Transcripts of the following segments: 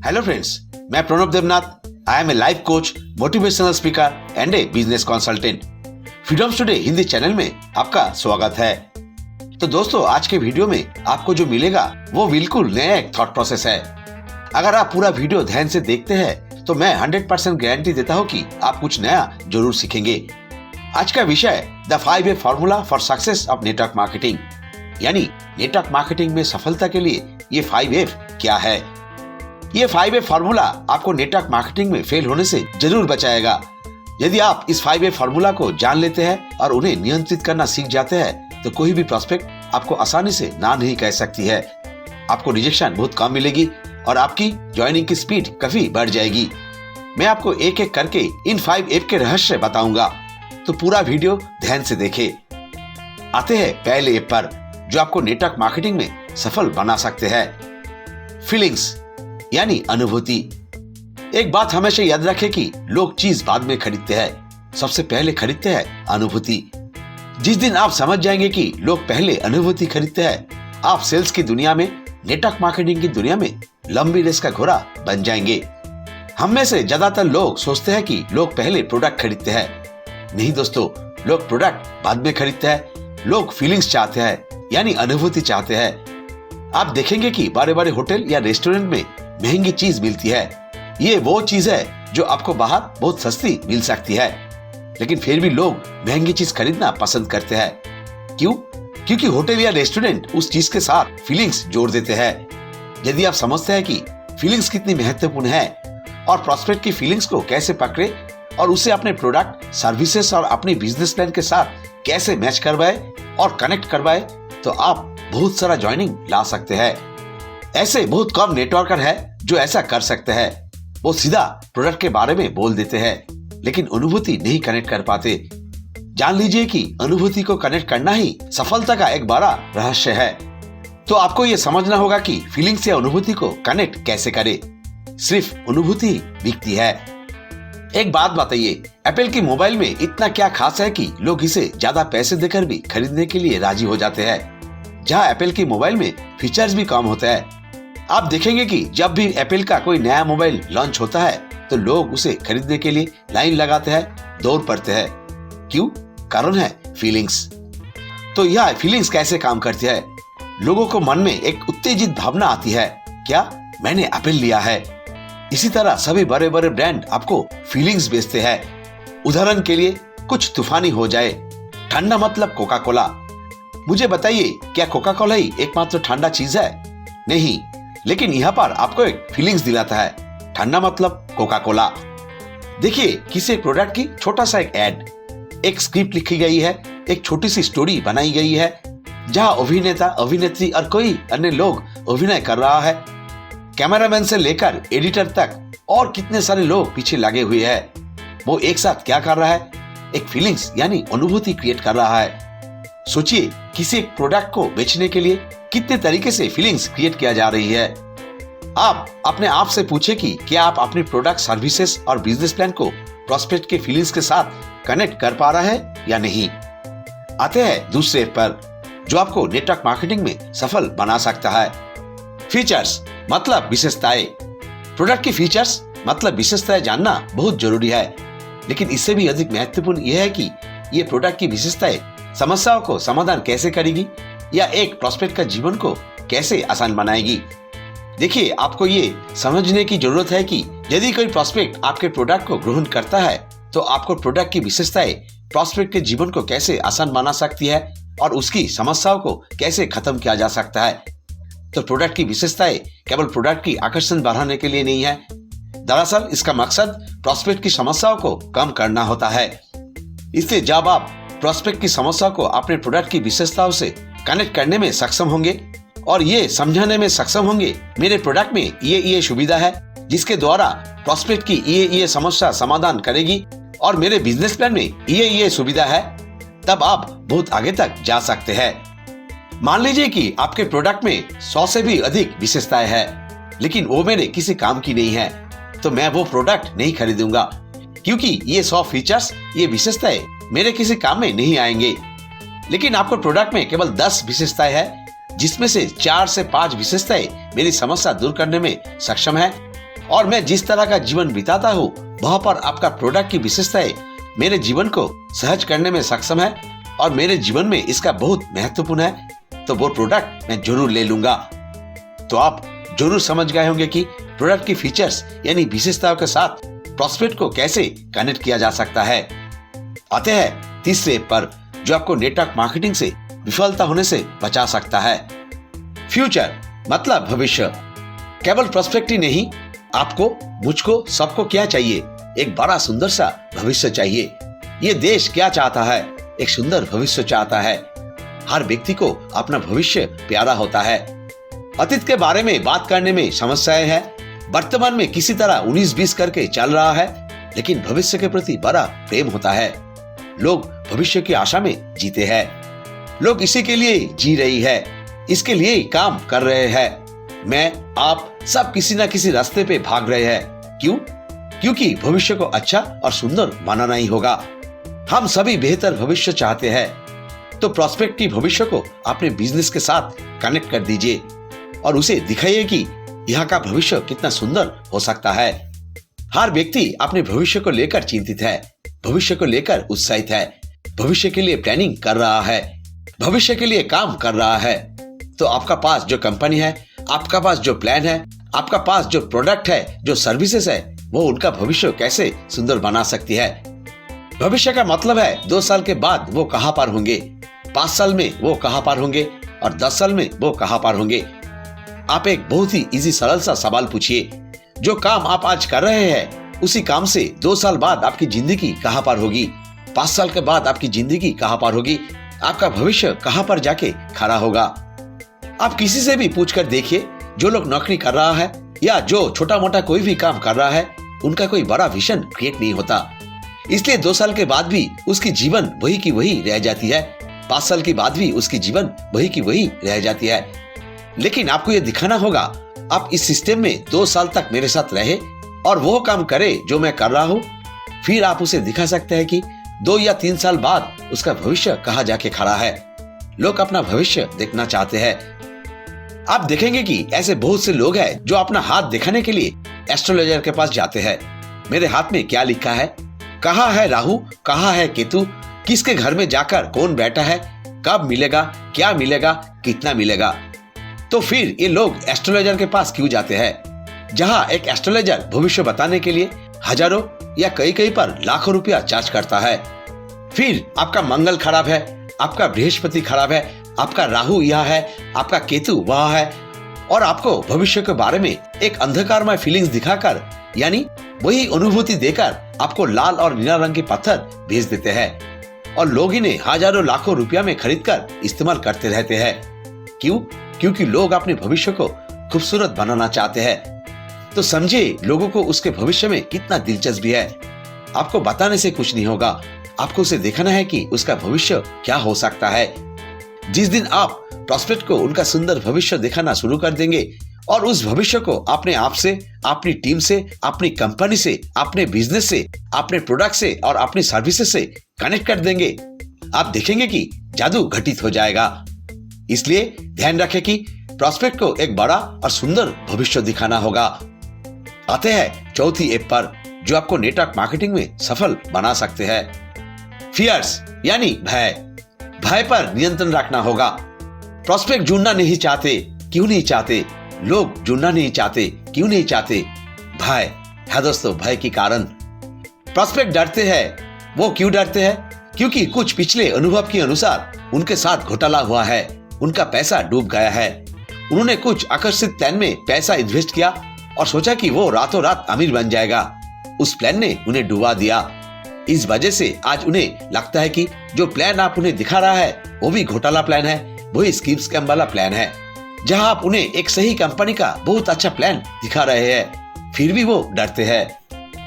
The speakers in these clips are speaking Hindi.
हेलो फ्रेंड्स, मैं Pranav Devnath. I am a life coach, motivational speaker and a business consultant. Freedoms today Hindi channel में आपका स्वागत है। तो दोस्तों, आज के वीडियो में आपको जो मिलेगा वो बिल्कुल नया एक थॉट प्रोसेस है। अगर आप पूरा वीडियो ध्यान से देखते हैं तो मैं 100% गारंटी देता हूँ कि आप कुछ नया जरूर सीखेंगे। आज का विषय the 5A formula for success of network marketing, यानी नेटवर्क मार्केटिंग में सफलता के लिए ये 5F क्या है। ये 5A फॉर्मूला आपको नेटवर्क मार्केटिंग में फेल होने से जरूर बचाएगा। यदि आप इस 5A फॉर्मूला को जान लेते हैं और उन्हें नियंत्रित करना सीख जाते हैं तो कोई भी प्रोस्पेक्ट आपको आसानी से ना नहीं कह सकती है। आपको रिजेक्शन बहुत कम मिलेगी और आपकी ज्वाइनिंग की स्पीड काफी बढ़ जाएगी। मैं आपको एक एक करके इन 5F के रहस्य बताऊंगा, तो पूरा वीडियो ध्यान से देखें। आते हैं पहले एप पर जो आपको नेटवर्क मार्केटिंग में सफल बना सकते हैं। फीलिंग्स यानी अनुभूति। एक बात हमेशा याद रखें कि लोग चीज बाद में खरीदते हैं, सबसे पहले खरीदते हैं अनुभूति। जिस दिन आप समझ जाएंगे कि लोग पहले अनुभूति खरीदते हैं, आप सेल्स की दुनिया में, नेटवर्क मार्केटिंग की दुनिया में लंबी रेस का घोड़ा बन जाएंगे। हम में से ज्यादातर लोग सोचते हैं कि लोग पहले प्रोडक्ट खरीदते हैं। नहीं दोस्तों, लोग प्रोडक्ट बाद में खरीदते हैं। लोग फीलिंग्स चाहते हैं, यानी अनुभूति चाहते हैं। आप देखेंगे कि बड़े बड़े होटल या रेस्टोरेंट में महंगी चीज मिलती है। ये वो चीज है जो आपको बाहर बहुत सस्ती मिल सकती है, लेकिन फिर भी लोग महंगी चीज खरीदना पसंद करते हैं। क्यों? क्योंकि होटल या रेस्टोरेंट उस चीज के साथ फीलिंग्स जोड़ देते हैं। यदि आप समझते हैं कि फीलिंग्स कितनी महत्वपूर्ण है और प्रॉस्पेक्ट की फीलिंग्स को कैसे पकड़े और उसे अपने प्रोडक्ट, सर्विसेज और अपने बिजनेस प्लान के साथ कैसे मैच करवाए और कनेक्ट करवाए, तो आप बहुत सारा ज्वाइनिंग ला सकते हैं। ऐसे बहुत कम नेटवर्कर है जो ऐसा कर सकते हैं। वो सीधा प्रोडक्ट के बारे में बोल देते हैं, लेकिन अनुभूति नहीं कनेक्ट कर पाते। जान लीजिए कि अनुभूति को कनेक्ट करना ही सफलता का एक बड़ा रहस्य है। तो आपको ये समझना होगा कि फीलिंग से अनुभूति को कनेक्ट कैसे करें। सिर्फ अनुभूति बिकती है। एक बात बताइए, एप्पल की मोबाइल में इतना क्या खास है कि लोग इसे ज्यादा पैसे देकर भी खरीदने के लिए राजी हो जाते हैं, जहां एप्पल की मोबाइल में फीचर्स भी कम होते हैं। आप देखेंगे कि जब भी एप्पल का कोई नया मोबाइल लॉन्च होता है तो लोग उसे खरीदने के लिए लाइन लगाते हैं, दौड़ पड़ते हैं। क्यों? कारण है फीलिंग्स। तो यह फीलिंग्स कैसे काम करती है? लोगों को मन में एक उत्तेजित भावना आती है, क्या मैंने एप्पल लिया है। इसी तरह सभी बड़े बड़े ब्रांड आपको फीलिंग्स बेचते हैं। उदाहरण के लिए, कुछ तूफानी हो जाए, ठंडा मतलब कोका कोला। मुझे बताइए, क्या कोका कोला ही एकमात्र ठंडा चीज है? नहीं, लेकिन यहाँ पर आपको एक फीलिंग्स दिलाता है। ठंडा मतलब कोका कोला। देखिए, किसी प्रोडक्ट की छोटा सा एक एड, एक स्क्रिप्ट लिखी गई है, एक छोटी सी स्टोरी बनाई गई है, जहाँ अभिनेता, अभिनेत्री और कोई अन्य लोग अभिनय कर रहा है। कैमरामैन से लेकर एडिटर तक और कितने सारे लोग पीछे लगे हुए हैं। वो एक साथ क्या कर रहा है? एक फीलिंग्स यानी अनुभूति क्रिएट कर रहा है। सोचिए, किसी एक प्रोडक्ट को बेचने के लिए कितने तरीके से फीलिंग्स क्रिएट किया जा रही है। आप अपने आप से पूछे कि क्या आप अपने प्रोडक्ट, सर्विसेज और बिजनेस प्लान को प्रोस्पेक्ट के फीलिंग्स के साथ कनेक्ट कर पा रहा है या नहीं। आते हैं दूसरे पर जो आपको नेटवर्क मार्केटिंग में सफल बना सकता है। फीचर्स मतलब विशेषताएं। प्रोडक्ट की फीचर्स मतलब विशेषताएं जानना बहुत जरूरी है, लेकिन इससे भी अधिक महत्वपूर्ण यह है कि ये प्रोडक्ट की विशेषताएं समस्याओं को समाधान कैसे करेगी या एक प्रोस्पेक्ट का जीवन को कैसे आसान बनाएगी। देखिए, आपको ये समझने की जरूरत है कि यदि कोई प्रोस्पेक्ट आपके प्रोडक्ट को ग्रहण करता है तो आपको प्रोडक्ट की विशेषताएं प्रोस्पेक्ट के जीवन को कैसे आसान बना सकती है और उसकी समस्याओं को कैसे खत्म किया जा सकता है। तो प्रोडक्ट की विशेषताएं केवल प्रोडक्ट की आकर्षण बढ़ाने के लिए नहीं है। दरअसल इसका मकसद प्रोस्पेक्ट की समस्याओं को कम करना होता है। इसलिए जब आप प्रोस्पेक्ट की समस्या को अपने प्रोडक्ट की विशेषताओं से कनेक्ट करने में सक्षम होंगे और ये समझाने में सक्षम होंगे, मेरे प्रोडक्ट में ये सुविधा है जिसके द्वारा प्रोस्पेक्ट की ये समस्या समाधान करेगी और मेरे बिजनेस प्लान में ये सुविधा है, तब आप बहुत आगे तक जा सकते हैं। मान लीजिए कि आपके प्रोडक्ट में 100 से भी अधिक विशेषताएं हैं, लेकिन वो मेरे किसी काम की नहीं है, तो मैं वो प्रोडक्ट नहीं खरीदूंगा, क्योंकि ये 100 फीचर्स, ये विशेषताएं मेरे किसी काम में नहीं आएंगे। लेकिन आपको प्रोडक्ट में केवल 10 विशेषताएं हैं, जिसमें से 4 से 5 विशेषताएं मेरी समस्या दूर करने में सक्षम है और मैं जिस तरह का जीवन बिताता हूँ वहाँ पर आपका प्रोडक्ट की विशेषताएं मेरे जीवन को सहज करने में सक्षम है और मेरे जीवन में इसका बहुत महत्वपूर्ण है, तो वो प्रोडक्ट मैं जरूर ले लूंगा। तो आप जरूर समझ गए होंगे कि प्रोडक्ट की फीचर्स यानी विशेषताओं के साथ प्रॉस्पेक्ट को कैसे कनेक्ट किया जा सकता है। आते हैं तीसरे पर, जो आपको नेटवर्क मार्केटिंग से विफलता होने से बचा सकता है। फ्यूचर मतलब भविष्य। केवल प्रॉस्पेक्ट ही नहीं, आपको, मुझको, सबको क्या चाहिए? एक बड़ा सुंदर सा भविष्य चाहिए। ये देश क्या चाहता है? एक सुंदर भविष्य चाहता है। हर व्यक्ति को अपना भविष्य प्यारा होता है। अतीत के बारे में बात करने में समस्याएं हैं। वर्तमान में किसी तरह 19-20 करके चल रहा है, लेकिन भविष्य के प्रति बड़ा प्रेम होता है। लोग भविष्य की आशा में जीते हैं। लोग इसी के लिए जी रही है, इसके लिए ही काम कर रहे हैं। मैं, आप सब किसी न किसी रास्ते पे भाग रहे हैं। क्यों? क्योंकि भविष्य को अच्छा और सुंदर बनाना ही होगा। हम सभी बेहतर भविष्य चाहते हैं, तो प्रॉस्पेक्ट की भविष्य को अपने बिजनेस के साथ कनेक्ट कर दीजिए और उसे दिखाइए कि यहाँ का भविष्य कितना सुंदर हो सकता है। हर व्यक्ति अपने भविष्य को लेकर चिंतित है, भविष्य को लेकर उत्साहित है, भविष्य के लिए प्लानिंग कर रहा है, भविष्य के लिए काम कर रहा है। तो आपका पास जो कंपनी है, आपका पास जो प्लान है, आपका पास जो प्रोडक्ट है, जो सर्विसेज है, वो उनका भविष्य कैसे सुंदर बना सकती है। भविष्य का मतलब है 2 साल के बाद वो कहां पर होंगे, 5 साल में वो कहां पर होंगे और 10 साल में वो कहां पर होंगे। आप एक बहुत ही इजी सरल सा सवाल पूछिए, जो काम आप आज कर रहे हैं उसी काम से 2 साल बाद आपकी जिंदगी कहां पर होगी, 5 साल के बाद आपकी जिंदगी कहां पर होगी, आपका भविष्य कहां पर जाके खड़ा होगा। आप किसी से भी पूछकर देखिए, जो लोग नौकरी कर रहा है या जो छोटा मोटा कोई भी काम कर रहा है, उनका कोई बड़ा विजन क्रिएट नहीं होता। इसलिए 2 साल के बाद भी उसकी जीवन वही की वही रह जाती है, 5 साल के बाद भी उसकी जीवन वही की वही रह जाती है। लेकिन आपको यह दिखाना होगा, आप इस सिस्टम में 2 साल तक मेरे साथ रहे और वो काम करे जो मैं कर रहा हूँ, फिर आप उसे दिखा सकते हैं कि 2 या 3 साल बाद उसका भविष्य कहाँ जाके खड़ा है। लोग अपना भविष्य देखना चाहते हैं। आप देखेंगे कि ऐसे बहुत से लोग हैं जो अपना हाथ दिखाने के लिए एस्ट्रोलॉजर के पास जाते हैं। मेरे हाथ में क्या लिखा है, कहाँ है राहु, कहाँ है केतु, किसके घर में जाकर कौन बैठा है, कब मिलेगा, क्या मिलेगा, कितना मिलेगा। तो फिर ये लोग एस्ट्रोलॉजर के पास क्यों जाते हैं, जहां एक एस्ट्रोलॉजर भविष्य बताने के लिए हजारों या कई पर लाखों रुपया चार्ज करता है। फिर आपका मंगल खराब है, आपका बृहस्पति खराब है, आपका राहु यहाँ है, आपका केतु वहाँ है, और आपको भविष्य के बारे में एक अंधकारमय फीलिंग्स दिखाकर, यानी वही अनुभूति देकर आपको लाल और नीला रंग के पत्थर भेज देते हैं और लोग इन्हें हजारों लाखों रुपया में खरीदकर इस्तेमाल करते रहते हैं। क्यों? क्योंकि लोग अपने भविष्य को खूबसूरत बनाना चाहते हैं। तो समझिए लोगों को उसके भविष्य में कितना दिलचस्पी है। आपको बताने से कुछ नहीं होगा, आपको उसे देखना है कि उसका भविष्य क्या हो सकता है। जिस दिन आप प्रॉस्पेक्ट को उनका सुंदर भविष्य दिखाना शुरू कर देंगे और उस भविष्य को अपने आप से, अपनी टीम से, अपनी कंपनी से, अपने बिजनेस से, अपने प्रोडक्ट से और अपनी सर्विसेज से कनेक्ट कर देंगे, आप देखेंगे कि जादू घटित हो जाएगा। इसलिए ध्यान रखें कि प्रॉस्पेक्ट को एक बड़ा और सुंदर भविष्य दिखाना होगा। आते हैं चौथी ऐप पर, जो आपको नेटवर्क मार्केटिंग में सफल बना सकते हैं। फियर्स यानी भय। भय पर नियंत्रण रखना होगा। प्रॉस्पेक्ट जुड़ना नहीं चाहते, क्यों नहीं चाहते? लोग जुड़ना नहीं चाहते, क्यों नहीं चाहते? भय है दोस्तों, भय के कारण प्रॉस्पेक्ट डरते हैं। वो क्यों डरते हैं? क्योंकि कुछ पिछले अनुभव के अनुसार उनके साथ घोटाला हुआ है, उनका पैसा डूब गया है। उन्होंने कुछ आकर्षित प्लान में पैसा इन्वेस्ट किया और सोचा कि वो रातों रात अमीर बन जाएगा। उस प्लान ने उन्हें डुबा दिया। इस वजह से आज उन्हें लगता है कि जो प्लान आप उन्हें दिखा रहा है वो भी घोटाला प्लान है, वही स्कीम स्कैम वाला प्लान है। जहां आप उन्हें एक सही कंपनी का बहुत अच्छा प्लान दिखा रहे हैं, फिर भी वो डरते हैं।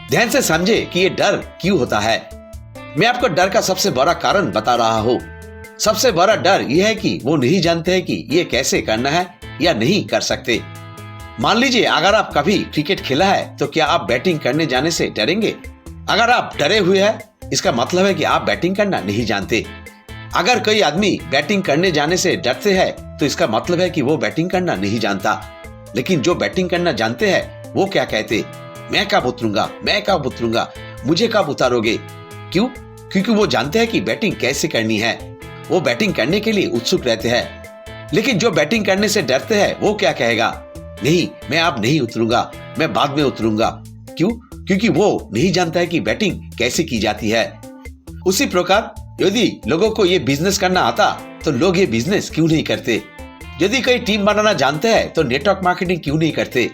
ध्यान से समझे कि ये डर क्यों होता है। मैं आपको डर का सबसे बड़ा कारण बता रहा हूँ। सबसे बड़ा डर यह है कि वो नहीं जानते हैं कि ये कैसे करना है या नहीं कर सकते। मान लीजिए अगर आप कभी क्रिकेट खेला है तो क्या आप बैटिंग करने जाने से डरेंगे? अगर आप डरे हुए हैं इसका मतलब है कि आप बैटिंग करना नहीं जानते। अगर कोई आदमी बैटिंग करने जाने से डरते हैं तो इसका मतलब है कि वो बैटिंग करना नहीं जानता। लेकिन जो बैटिंग करना जानते हैं वो क्या कहते, मैं कब उतरूंगा, मैं कब उतरूंगा, मुझे कब उतारोगे। क्यों? क्योंकि वो जानते हैं कि बैटिंग कैसे करनी है। वो बैटिंग करने के लिए उत्सुक रहते हैं। लेकिन जो बैटिंग करने से डरते हैं वो क्या कहेगा, नहीं मैं अब नहीं उतरूंगा, मैं बाद में उतरूंगा। क्यों? क्योंकि वो नहीं जानता है कि बैटिंग कैसे की जाती है। उसी प्रकार यदि लोगों को ये बिजनेस करना आता तो लोग ये बिजनेस क्यों नहीं करते। यदि कोई टीम बनाना जानते हैं तो नेटवर्क मार्केटिंग क्यों नहीं करते।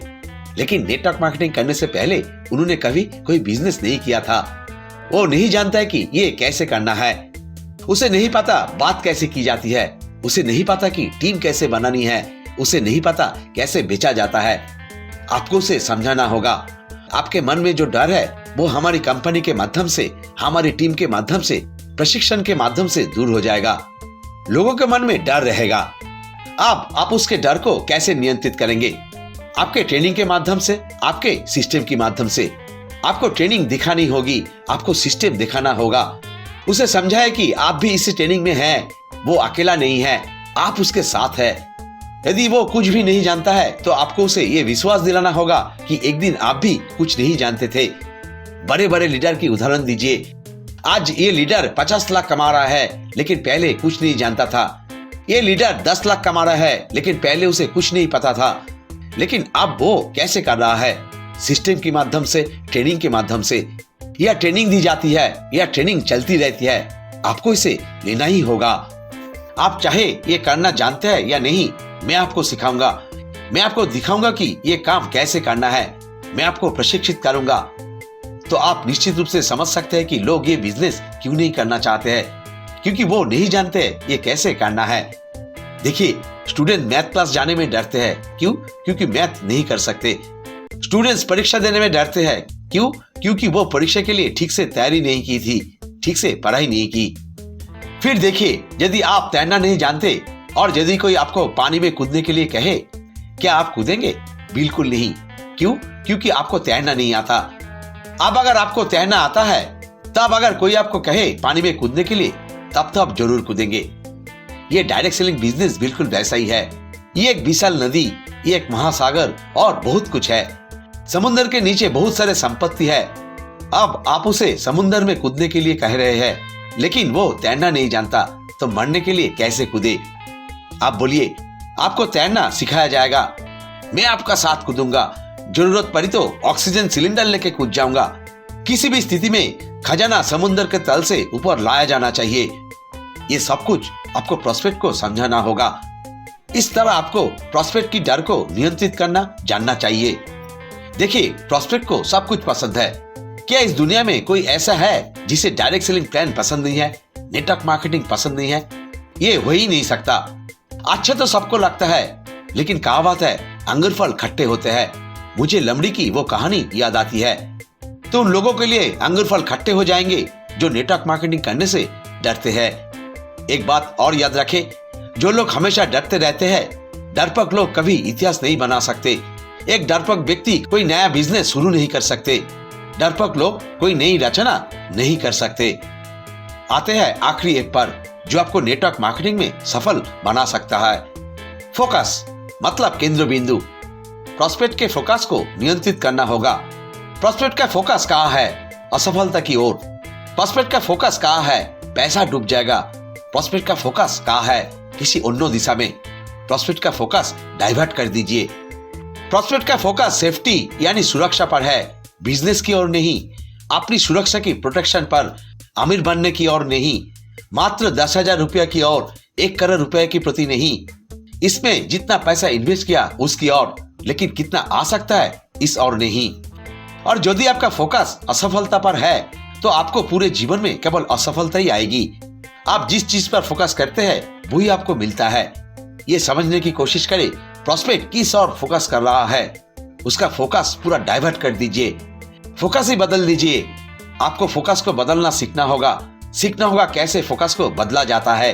लेकिन नेटवर्क मार्केटिंग करने से पहले उन्होंने कभी कोई बिजनेस नहीं किया था। वो नहीं जानता है कि ये कैसे करना है। उसे नहीं पता बात कैसे की जाती है। उसे नहीं पता कि टीम कैसे बनानी है। उसे नहीं पता कैसे बेचा जाता है। आपको उसे समझाना होगा। आपके मन में जो डर है वो हमारी कंपनी के माध्यम से, हमारी टीम के माध्यम से, प्रशिक्षण के माध्यम से दूर हो जाएगा। लोगों के मन में डर रहेगा। आप उसके डर को कैसे नियंत्रित करेंगे? आपके ट्रेनिंग के माध्यम से, आपके सिस्टम के माध्यम से। आपको ट्रेनिंग दिखानी होगी, आपको सिस्टम दिखाना होगा। उसे समझाए कि आप भी इस ट्रेनिंग में हैं, वो अकेला नहीं है, आप उसके साथ है। यदि वो कुछ भी नहीं जानता है तो आपको उसे ये विश्वास दिलाना होगा कि एक दिन आप भी कुछ नहीं जानते थे। बड़े बड़े लीडर की उदाहरण दीजिए। आज ये लीडर 50 लाख कमा रहा है लेकिन पहले कुछ नहीं जानता था। ये लीडर 10 लाख कमा रहा है लेकिन पहले उसे कुछ नहीं पता था। लेकिन अब वो कैसे कर रहा है? सिस्टम के माध्यम से, ट्रेनिंग के माध्यम से। यह ट्रेनिंग दी जाती है, यह ट्रेनिंग चलती रहती है। आपको इसे लेना ही होगा। आप चाहे ये करना जानते हैं या नहीं, मैं आपको सिखाऊंगा। मैं आपको दिखाऊंगा कि ये काम कैसे करना है। मैं आपको प्रशिक्षित करूंगा। तो आप निश्चित रूप से समझ सकते हैं कि लोग ये बिजनेस क्यों नहीं करना चाहते हैं। क्योंकि वो नहीं जानते ये कैसे करना है। देखिए, स्टूडेंट मैथ क्लास जाने में डरते हैं। क्यों? क्योंकि मैथ नहीं कर सकते। स्टूडेंट्स परीक्षा देने में डरते हैं। क्यों? क्योंकि वो परीक्षा के लिए ठीक से तैयारी नहीं की थी, ठीक से पढ़ाई नहीं की। फिर देखिए, यदि आप तैरना नहीं जानते और यदि कोई आपको पानी में कूदने के लिए कहे, क्या आप कूदेंगे? बिल्कुल नहीं। क्यों? क्योंकि आपको तैरना नहीं आता। अब अगर आपको तैरना आता है तब अगर कोई आपको कहे पानी में कूदने के लिए, तब तो आप जरूर कूदेंगे। ये डायरेक्ट सेलिंग बिजनेस बिल्कुल वैसा ही है। ये एक विशाल नदी, ये एक महासागर और बहुत कुछ है। समुद्र के नीचे बहुत सारे संपत्ति है। अब आप उसे समुद्र में कूदने के लिए कह रहे हैं, लेकिन वो तैरना नहीं जानता, तो मरने के लिए कैसे कूदे? आप बोलिए, आपको तैरना सिखाया जाएगा। मैं आपका साथ कूदूंगा। जरूरत पड़ी तो ऑक्सीजन सिलेंडर लेके कूद जाऊंगा। किसी भी स्थिति में खजाना समुद्र के तल से ऊपर लाया जाना चाहिए। ये सब कुछ आपको प्रोस्पेक्ट को समझाना होगा। इस तरह आपको प्रोस्पेक्ट की डर को नियंत्रित करना जानना चाहिए। देखिए, प्रोस्पेक्ट को सब कुछ पसंद है। क्या इस दुनिया में कोई ऐसा है जिसे डायरेक्ट सेलिंग प्लान पसंद नहीं है, नेटवर्क मार्केटिंग पसंद नहीं है? ये हो ही नहीं सकता। अच्छा तो सबको लगता है, लेकिन कहावत है, अंगूरफल खट्टे होते हैं। मुझे लमड़ी की वो कहानी याद आती है। तो उन लोगों के लिए अंगूरफल खट्टे हो जाएंगे जो नेटवर्क मार्केटिंग करने से डरते हैं। एक बात और याद रखें, जो लोग हमेशा डरते रहते हैं, डरपोक लोग कभी इतिहास नहीं बना सकते। एक डरपोक व्यक्ति कोई नया बिजनेस शुरू नहीं कर सकते। डरपोक लोग कोई नई रचना नहीं कर सकते। आते हैं आखिरी एक पर, जो आपको नेटवर्क मार्केटिंग में सफल बना सकता है। फोकस मतलब केंद्र बिंदु। प्रोस्पेक्ट के फोकस को नियंत्रित करना होगा। प्रोस्पेक्ट का फोकस कहाँ है? असफलता की ओर। प्रोस्पेक्ट का फोकस कहाँ है? पैसा डूब जाएगा। प्रोस्पेक्ट का फोकस कहाँ है? किसी अन्य दिशा में। प्रोस्पेक्ट का फोकस डाइवर्ट कर दीजिए। प्रोस्पेक्ट का फोकस सेफ्टी यानी सुरक्षा पर है, बिजनेस की ओर नहीं। अपनी सुरक्षा की प्रोटेक्शन पर, अमीर बनने की ओर नहीं। मात्र 10,000 रुपया की ओर, 1 करोड़ रुपए की प्रति नहीं। इसमें जितना पैसा इन्वेस्ट किया उसकी ओर, लेकिन कितना आ सकता है इस ओर नहीं। और यदि आपका फोकस असफलता पर है तो आपको पूरे जीवन में केवल असफलता ही आएगी। आप जिस चीज पर फोकस करते हैं वही आपको मिलता है। ये समझने की कोशिश करें, प्रोस्पेक्ट किस ओर फोकस कर रहा है, उसका फोकस पूरा डाइवर्ट कर दीजिए। फोकस ही बदल दीजिए। आपको फोकस को बदलना सीखना होगा। सीखना होगा कैसे फोकस को बदला जाता है।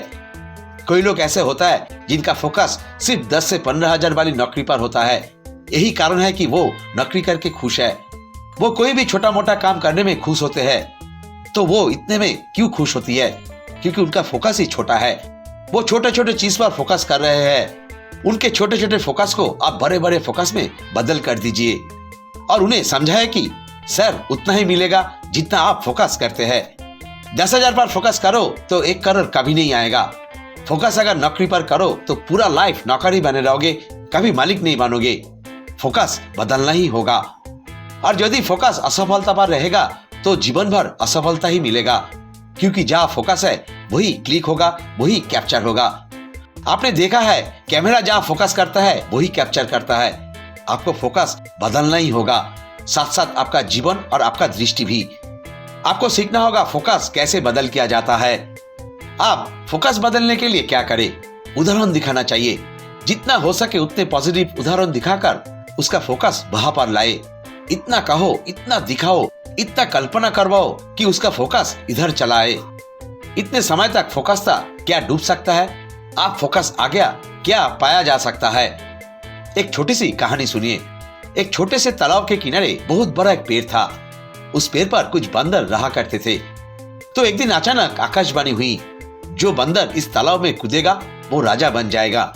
कोई लोग ऐसे होता है जिनका फोकस सिर्फ 10 से 15,000 वाली नौकरी पर होता है। यही कारण है कि वो नौकरी करके खुश है। वो कोई भी छोटा मोटा काम करने में खुश होते हैं। तो वो इतने में क्यों खुश होती है? क्योंकि उनका फोकस ही छोटा है। वो छोटे छोटे चीज पर फोकस कर रहे हैं। उनके छोटे छोटे फोकस को आप बड़े बड़े फोकस में बदल कर दीजिए। और उन्हें समझाएं कि सर उतना ही मिलेगा जितना आप फोकस करते हैं। 10,000 पर फोकस करो तो 1 करोड़ कभी नहीं आएगा। फोकस अगर नौकरी पर करो तो पूरा लाइफ नौकर ही बने रहोगे, कभी मालिक नहीं बनोगे। फोकस बदलना ही होगा। और यदि फोकस असफलता पर रहेगा तो जीवन भर असफलता ही मिलेगा, क्योंकि जहाँ फोकस है वही क्लिक होगा, वही कैप्चर होगा। आपने देखा है कैमरा जहाँ फोकस करता है वही कैप्चर करता है। आपको फोकस बदलना ही होगा, साथ साथ आपका जीवन और आपका दृष्टि भी। आपको सीखना होगा फोकस कैसे बदल किया जाता है। आप फोकस बदलने के लिए क्या करें? उदाहरण दिखाना चाहिए। जितना हो सके उतने पॉजिटिव उदाहरण दिखाकर उसका फोकस वहां पर लाए। इतना कहो, इतना दिखाओ, इतना कल्पना करवाओ कि उसका फोकस इधर चला आए। इतने समय तक फोकस था, क्या डूब सकता है? आप फोकस आ गया, क्या पाया जा सकता है? एक छोटी सी कहानी सुनिए। एक छोटे से तालाब के किनारे बहुत बड़ा एक पेड़ था। उस पेड़ पर कुछ बंदर रहा करते थे। तो एक दिन अचानक आकाशवाणी हुई, जो बंदर इस तालाब में कूदेगा वो राजा बन जाएगा।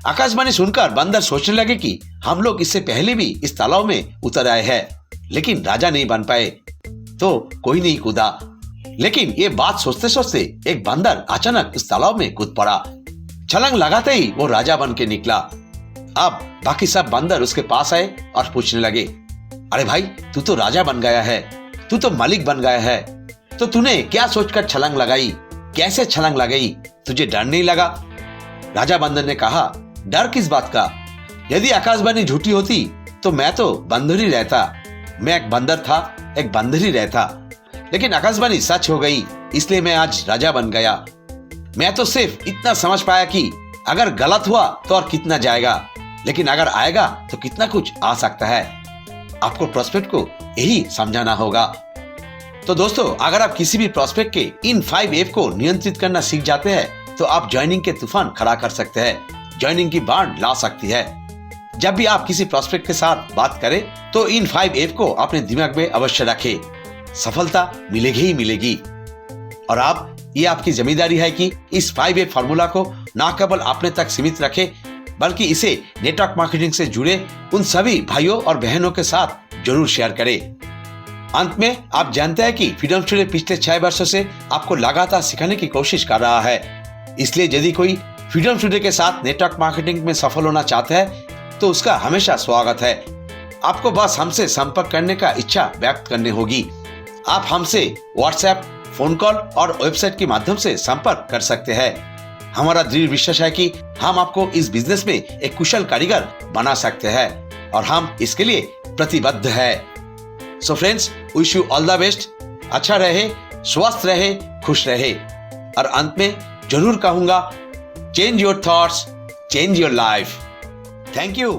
आकाशवाणी सुनकर बंदर सोचने लगे कि हम लोग इससे पहले भी इस तालाब में उतर आए हैं, लेकिन राजा नहीं बन पाए, तो कोई नहीं कूदा। लेकिन ये बात सोचते सोचते एक बंदर अचानक इस तालाब में कूद पड़ा। छलांग लगाते ही वो राजा बन के निकला। अब बाकी सब बंदर उसके पास आए और पूछने लगे, अरे भाई, तू तो राजा बन गया है, तू तो मालिक बन गया है, तो तूने क्या सोचकर छलांग लगाई? कैसे छलांग लगाई? तुझे डर नहीं लगा? राजा बंदर ने कहा, डर किस बात का? यदि आकाशवाणी झूठी होती तो मैं तो बंदर ही रहता। मैं एक बंदर था, एक बंदर ही रहता, लेकिन आकाशवाणी सच हो गई, इसलिए मैं आज राजा बन गया। मैं तो सिर्फ इतना समझ पाया कि अगर गलत हुआ तो और कितना जाएगा, लेकिन अगर आएगा तो कितना कुछ आ सकता है। आपको प्रोस्पेक्ट को यही समझाना होगा। तो दोस्तों, अगर आप किसी भी प्रोस्पेक्ट के इन 5 F को नियंत्रित करना सीख जाते हैं तो आप ज्वाइनिंग के तूफान खड़ा कर सकते हैं, ज्वाइनिंग की बाढ़ ला सकती है। जब भी आप किसी प्रोस्पेक्ट के साथ बात करें तो इन 5 F को अपने दिमाग में अवश्य रखें। सफलता मिलेगी ही मिलेगी। और ये आपकी जिम्मेदारी है कि इस 5 F फॉर्मूला को न केवल अपने तक सीमित रखें, बल्कि इसे नेटवर्क मार्केटिंग से जुड़े उन सभी भाइयों और बहनों के साथ जरूर शेयर करें। अंत में आप जानते हैं कि फ्रीडम स्टूडियो पिछले 6 वर्षों से आपको लगातार सिखाने की कोशिश कर रहा है। इसलिए यदि कोई फ्रीडम स्टूडियो के साथ नेटवर्क मार्केटिंग में सफल होना चाहता है तो उसका हमेशा स्वागत है। आपको बस हमसे संपर्क करने का इच्छा व्यक्त करनी होगी। आप हमसे व्हाट्सएप, फोन कॉल और वेबसाइट के माध्यम से संपर्क कर सकते हैं। हमारा दृढ़ विश्वास है कि हम आपको इस बिजनेस में एक कुशल कारीगर बना सकते हैं और हम इसके लिए प्रतिबद्ध है। So friends, wish you all the best. अच्छा रहे, स्वस्थ रहे, खुश रहे। और अंत में जरूर कहूंगा, change your thoughts, change your life. Thank you.